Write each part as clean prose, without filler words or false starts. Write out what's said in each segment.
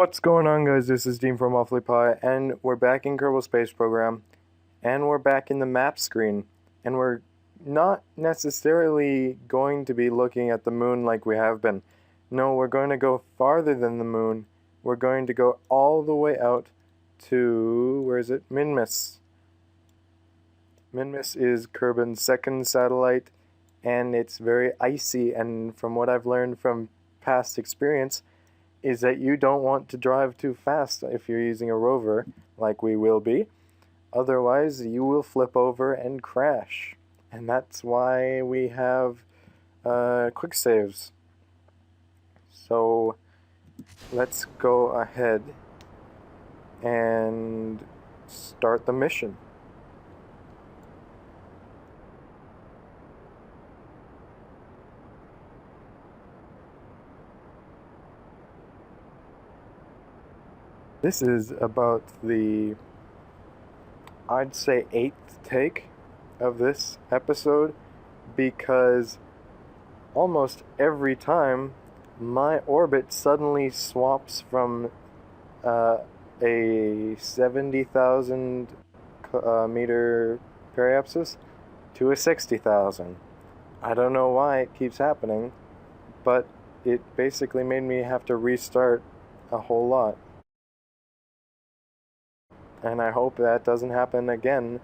What's going on, guys? This is Dean from Wafflypie, and we're back in Kerbal Space Program, and we're back in the map screen, and we're not necessarily going to be looking at the moon like we have been. No, we're going to go farther than the moon. We're going to go all the way out to, where is it? Minmus. Minmus is Kerbin's second satellite, and it's very icy, and from what I've learned from past experience, is that you don't want to drive too fast if you're using a rover, like we will be. Otherwise, you will flip over and crash. And that's why we have quick saves. So let's go ahead and start the mission. This is about the, I'd say, 8th take of this episode, because almost every time my orbit suddenly swaps from a 70,000 meter periapsis to a 60,000. I don't know why it keeps happening, but it basically made me have to restart a whole lot. And I hope that doesn't happen again,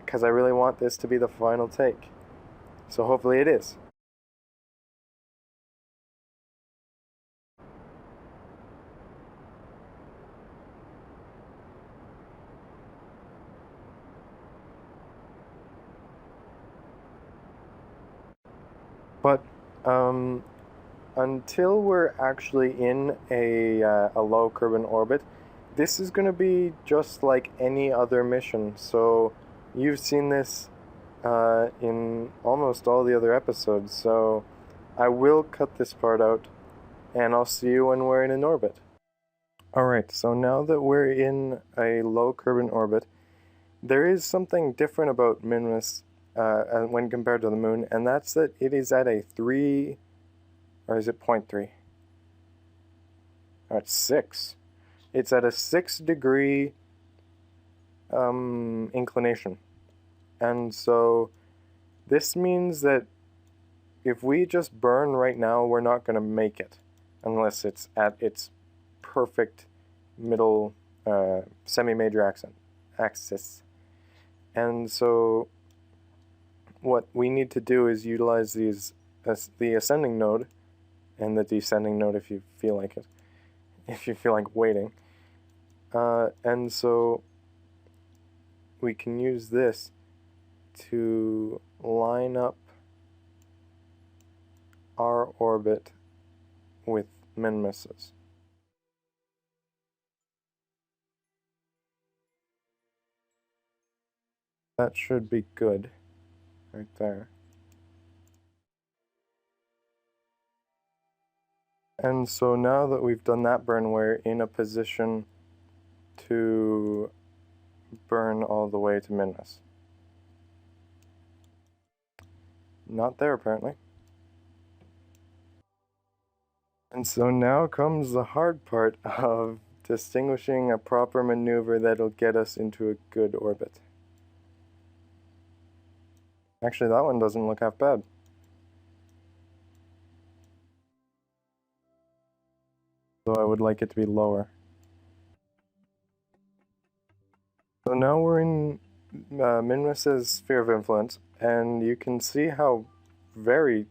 because I really want this to be the final take. So hopefully it is. But until we're actually in a low Kerbin orbit, this is going to be just like any other mission. So you've seen this in almost all the other episodes. So I will cut this part out, and I'll see you when we're in an orbit. Alright, so now that we're in a low Kerbin orbit, there is something different about Minmus when compared to the moon, and that's that it is at a 3, or is it 0.3? Oh, it's 6. It's at a 6-degree inclination. And so this means that if we just burn right now, we're not going to make it unless it's at its perfect middle semi-major axis. And so what we need to do is utilize these the ascending node and the descending node if you feel like it, if you feel like waiting. And so we can use this to line up our orbit with Minmus's. That should be good right there. And so now that we've done that burn, we're in a position to burn all the way to Minmus. Not there, apparently. And so now comes the hard part of distinguishing a proper maneuver that'll get us into a good orbit. Actually, that one doesn't look half bad. So I would like it to be lower. So now we're in Minmus's sphere of influence, and you can see how very,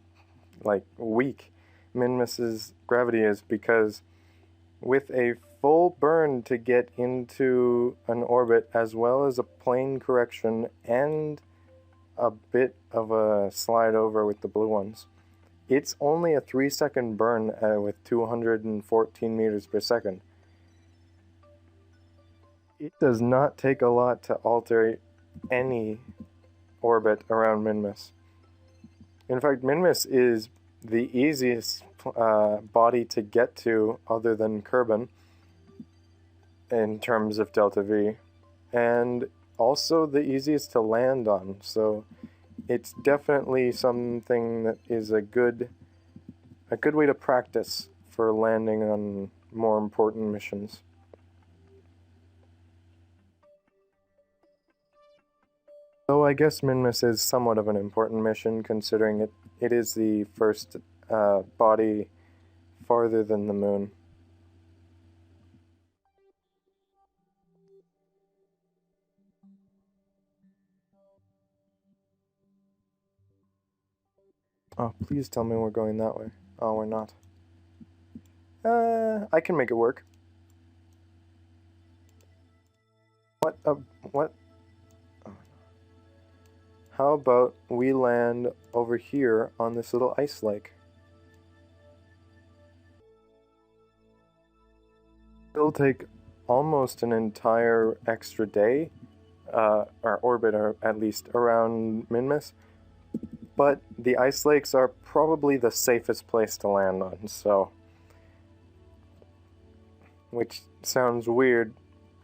weak Minmus's gravity is, because with a full burn to get into an orbit, as well as a plane correction and a bit of a slide over with the blue ones, it's only a 3-second burn with 214 meters per second. It does not take a lot to alter any orbit around Minmus. In fact, Minmus is the easiest body to get to other than Kerbin in terms of delta V, and also the easiest to land on. So it's definitely something that is a good way to practice for landing on more important missions. Though I guess Minmus is somewhat of an important mission, considering it is the first body farther than the moon. Oh, please tell me we're going that way. Oh, we're not. I can make it work. What? What? Oh. How about we land over here on this little ice lake? It'll take almost an entire extra day, or orbit, or at least around Minmus. But the ice lakes are probably the safest place to land on, so... Which sounds weird,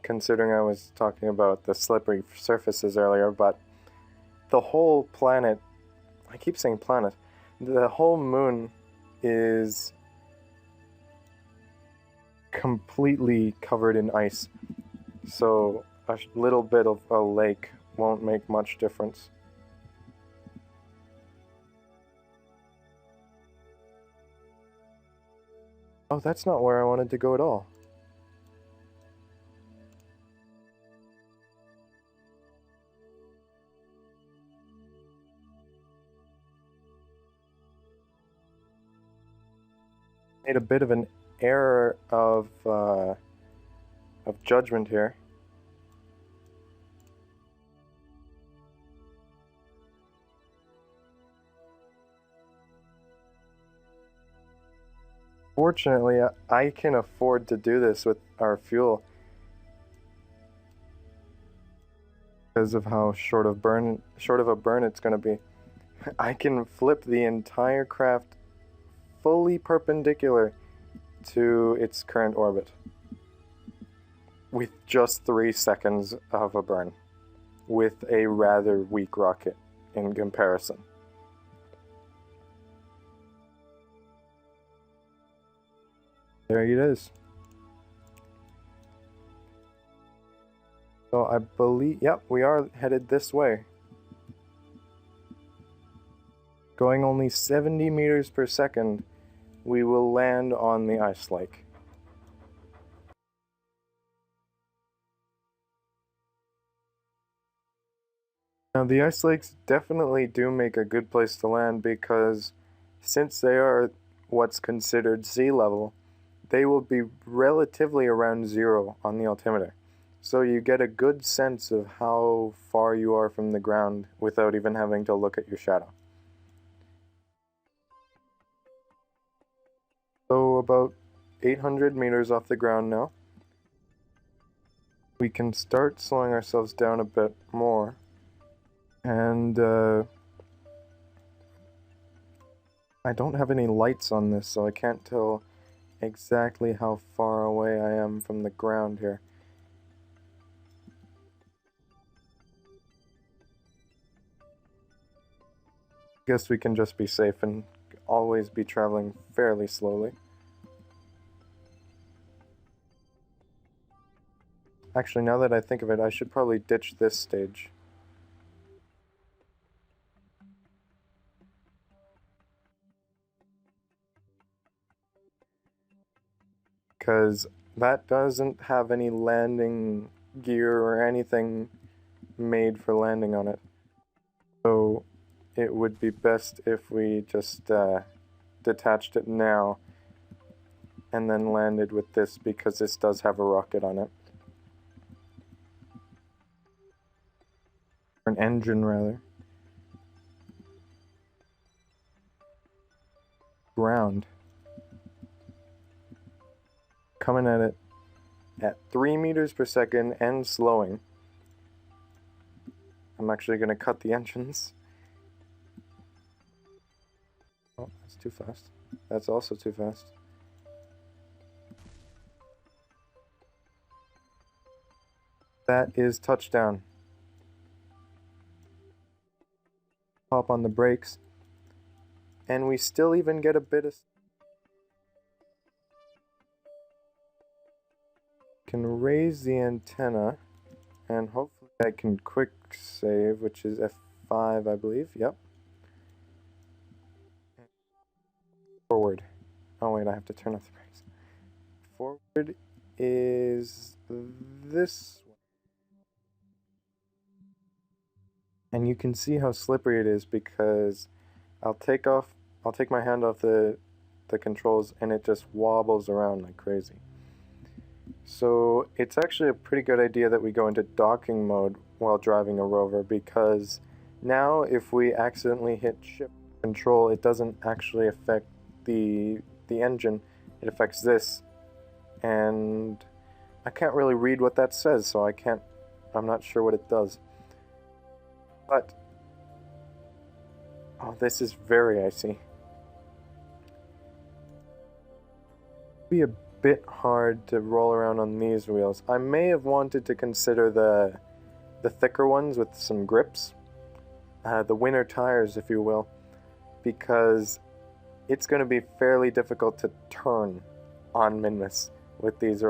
considering I was talking about the slippery surfaces earlier, but the whole planet... I keep saying planet. The whole moon is completely covered in ice, so a little bit of a lake won't make much difference. Oh, that's not where I wanted to go at all. Made a bit of an error of judgment here. Fortunately, I can afford to do this with our fuel because of how short of a burn it's going to be. I can flip the entire craft fully perpendicular to its current orbit with just 3 seconds of a burn, with a rather weak rocket in comparison. There it is. So I believe, yep, we are headed this way. Going only 70 meters per second, we will land on the ice lake. Now, the ice lakes definitely do make a good place to land because since they are what's considered sea level, they will be relatively around 0 on the altimeter. So you get a good sense of how far you are from the ground without even having to look at your shadow. So about 800 meters off the ground now. We can start slowing ourselves down a bit more. And I don't have any lights on this, so I can't tell exactly how far away I am from the ground here. Guess we can just be safe and always be traveling fairly slowly. Actually, now that I think of it, I should probably ditch this stage. Because that doesn't have any landing gear or anything made for landing on it. So it would be best if we just detached it now and then landed with this, because this does have a rocket on it. Or an engine, rather. Ground. Coming at it at 3 meters per second and slowing. I'm actually going to cut the engines. Oh, that's too fast. That's also too fast. That is touchdown. Pop on the brakes. And we still even get a bit of... can raise the antenna, and hopefully I can quick save, which is F5, I believe. Yep. Forward. Oh wait, I have to turn off the brakes. Forward is this one. And you can see how slippery it is because I'll take my hand off the controls and it just wobbles around like crazy. So it's actually a pretty good idea that we go into docking mode while driving a rover, because now if we accidentally hit shift control, it doesn't actually affect the engine, it affects this, and I can't really read what that says, so I'm not sure what it does. But oh, this is very icy. It'd be a bit hard to roll around on these wheels. I may have wanted to consider the thicker ones with some grips, the winter tires, if you will, because it's going to be fairly difficult to turn on Minmus with these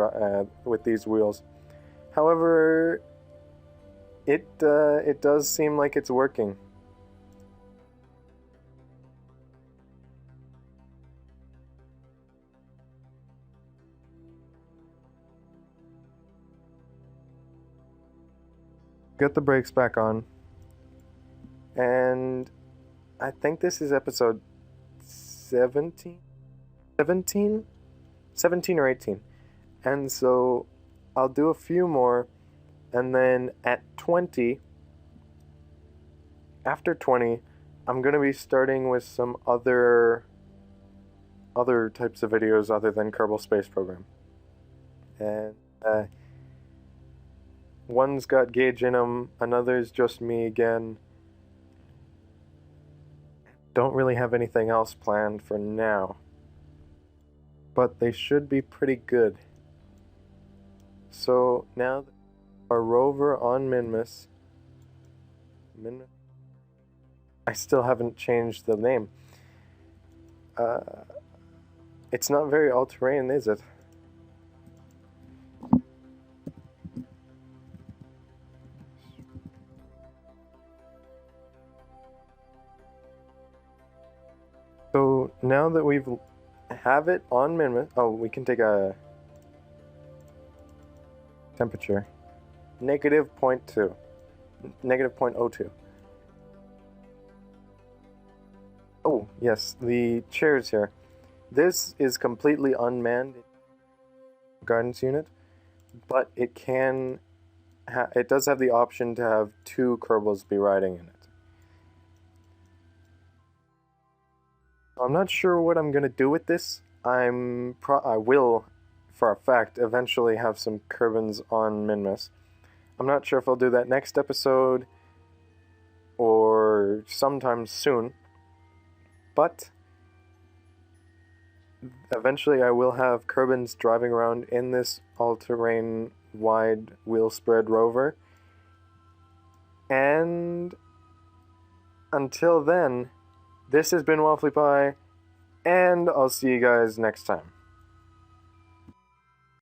wheels. However, it does seem like it's working. Get the brakes back on, and I think this is episode 17 or 18, and so I'll do a few more, and then at 20, after 20, I'm going to be starting with some other types of videos other than Kerbal Space Program. And one's got Gage in them, another's just me again. Don't really have anything else planned for now, but they should be pretty good. So now our rover on Minmus. I still haven't changed the name. It's not very all-terrain, is it? So now that we have it on Minmus, oh, we can take a temperature. -0.2. -0.02. Oh, yes, the chairs here. This is completely unmanned guidance unit, but it does have the option to have 2 Kerbals be riding in it. I'm not sure what I'm gonna do with this. I will, for a fact, eventually have some Kerbins on Minmus. I'm not sure if I'll do that next episode or sometime soon, but eventually I will have Kerbins driving around in this all-terrain wide wheel spread rover. And until then, this has been Wafflypie, and I'll see you guys next time.